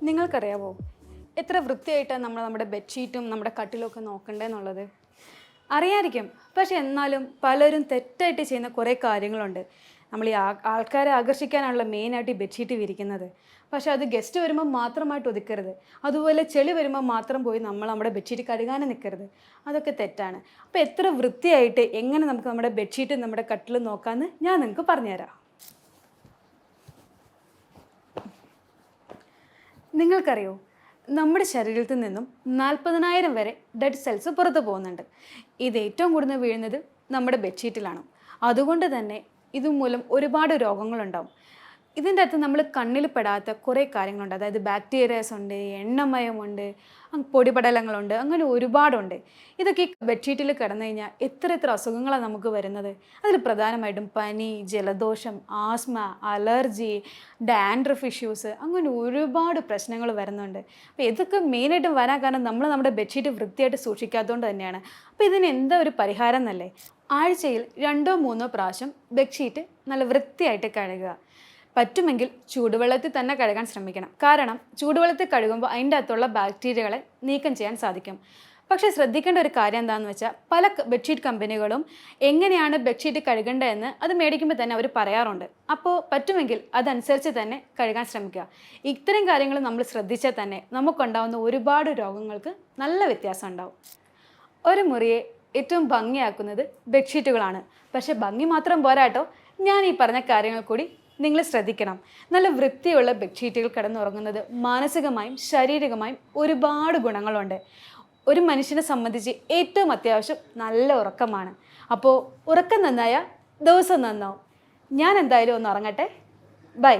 നിങ്ങൾക്കറിയാവോ എത്ര വൃത്തിയായിട്ടാണ് നമ്മൾ നമ്മുടെ ബെഡ്ഷീറ്റും നമ്മുടെ കട്ടിലൊക്കെ നോക്കണ്ടേന്നുള്ളത്? അറിയായിരിക്കും, പക്ഷെ എന്നാലും പലരും തെറ്റായിട്ട് ചെയ്യുന്ന കുറേ കാര്യങ്ങളുണ്ട്. നമ്മൾ ഈ ആൾക്കാരെ ആകർഷിക്കാനാണല്ലോ മെയിനായിട്ട് ഈ ബെഡ്ഷീറ്റ് വിരിക്കുന്നത്. പക്ഷെ അത് ഗസ്റ്റ് വരുമ്പോൾ മാത്രമായിട്ട് ഒതുക്കരുത്. അതുപോലെ ചെളി വരുമ്പോൾ മാത്രം പോയി നമ്മൾ നമ്മുടെ ബെഡ്ഷീറ്റ് കഴുകാനും നിൽക്കരുത്. അതൊക്കെ തെറ്റാണ്. അപ്പോൾ എത്ര വൃത്തിയായിട്ട് എങ്ങനെ നമുക്ക് നമ്മുടെ ബെഡ്ഷീറ്റ് നമ്മുടെ കട്ടിൽ നോക്കാമെന്ന് ഞാൻ നിങ്ങൾക്ക് പറഞ്ഞുതരാം. നിങ്ങൾക്കറിയോ, നമ്മുടെ ശരീരത്തിൽ നിന്നും 40,000 വരെ ഡെഡ് സെൽസ് പുറത്തു പോകുന്നുണ്ട്. ഇത് ഏറ്റവും കൂടുതൽ വീഴുന്നത് നമ്മുടെ ബെഡ്ഷീറ്റിലാണ്. അതുകൊണ്ട് തന്നെ ഇതുമൂലം ഒരുപാട് രോഗങ്ങളുണ്ടാവും. ഇതിൻ്റെ അകത്ത് നമ്മൾ കണ്ണിൽ പെടാത്ത കുറേ കാര്യങ്ങളുണ്ട്. അതായത് ബാക്ടീരിയാസ് ഉണ്ട്, എണ്ണമയമുണ്ട്, പൊടിപടലങ്ങളുണ്ട്, അങ്ങനെ ഒരുപാടുണ്ട്. ഇതൊക്കെ ഈ ബെഡ്ഷീറ്റിൽ കിടന്നു കഴിഞ്ഞാൽ എത്ര അസുഖങ്ങളാണ് നമുക്ക് വരുന്നത്. അതിൽ പ്രധാനമായിട്ടും പനി, ജലദോഷം, ആസ്മ, അലർജി, ഡാൻഡ്രഫ് ഇഷ്യൂസ്, അങ്ങനെ ഒരുപാട് പ്രശ്നങ്ങൾ വരുന്നുണ്ട്. അപ്പോൾ ഇതൊക്കെ മെയിനായിട്ടും വരാൻ കാരണം നമ്മൾ നമ്മുടെ ബെഡ്ഷീറ്റ് വൃത്തിയായിട്ട് സൂക്ഷിക്കാത്തതുകൊണ്ട് തന്നെയാണ്. അപ്പോൾ ഇതിന് എന്താ ഒരു പരിഹാരം എന്നല്ലേ? ആഴ്ചയിൽ 2-3 പ്രാവശ്യം ബെഡ്ഷീറ്റ് നല്ല വൃത്തിയായിട്ട് കഴുകുക. പറ്റുമെങ്കിൽ ചൂടുവെള്ളത്തിൽ തന്നെ കഴുകാൻ ശ്രമിക്കണം. കാരണം ചൂടുവെള്ളത്തിൽ കഴുകുമ്പോൾ അതിൻ്റെ അകത്തുള്ള ബാക്ടീരിയകളെ നീക്കം ചെയ്യാൻ സാധിക്കും. പക്ഷേ ശ്രദ്ധിക്കേണ്ട ഒരു കാര്യം എന്താണെന്ന് വെച്ചാൽ, പല ബെഡ്ഷീറ്റ് കമ്പനികളും എങ്ങനെയാണ് ബെഡ്ഷീറ്റ് കഴുകേണ്ടതെന്ന് അത് മേടിക്കുമ്പോൾ തന്നെ അവർ പറയാറുണ്ട്. അപ്പോൾ പറ്റുമെങ്കിൽ അതനുസരിച്ച് തന്നെ കഴുകാൻ ശ്രമിക്കുക. ഇത്തരം കാര്യങ്ങൾ നമ്മൾ ശ്രദ്ധിച്ചാൽ തന്നെ നമുക്കുണ്ടാകുന്ന ഒരുപാട് രോഗങ്ങൾക്ക് നല്ല വ്യത്യാസം ഉണ്ടാവും. ഒരു മുറിയെ ഏറ്റവും ഭംഗിയാക്കുന്നത് ബെഡ്ഷീറ്റുകളാണ്. പക്ഷേ ഭംഗി മാത്രം പോരാട്ടോ, ഞാൻ ഈ പറഞ്ഞ കാര്യങ്ങൾ കൂടി നിങ്ങൾ ശ്രദ്ധിക്കണം. നല്ല വൃത്തിയുള്ള ബെഡ്ഷീറ്റുകൾ കിടന്നുറങ്ങുന്നത് മാനസികമായും ശാരീരികമായും ഒരുപാട് ഗുണങ്ങളുണ്ട്. ഒരു മനുഷ്യനെ സംബന്ധിച്ച് ഏറ്റവും അത്യാവശ്യം നല്ല ഉറക്കമാണ്. അപ്പോൾ ഉറക്കം നന്നായാൽ ദിവസം നന്നാവും. ഞാൻ എന്തായാലും ഒന്ന് ഉറങ്ങട്ടെ. ബൈ.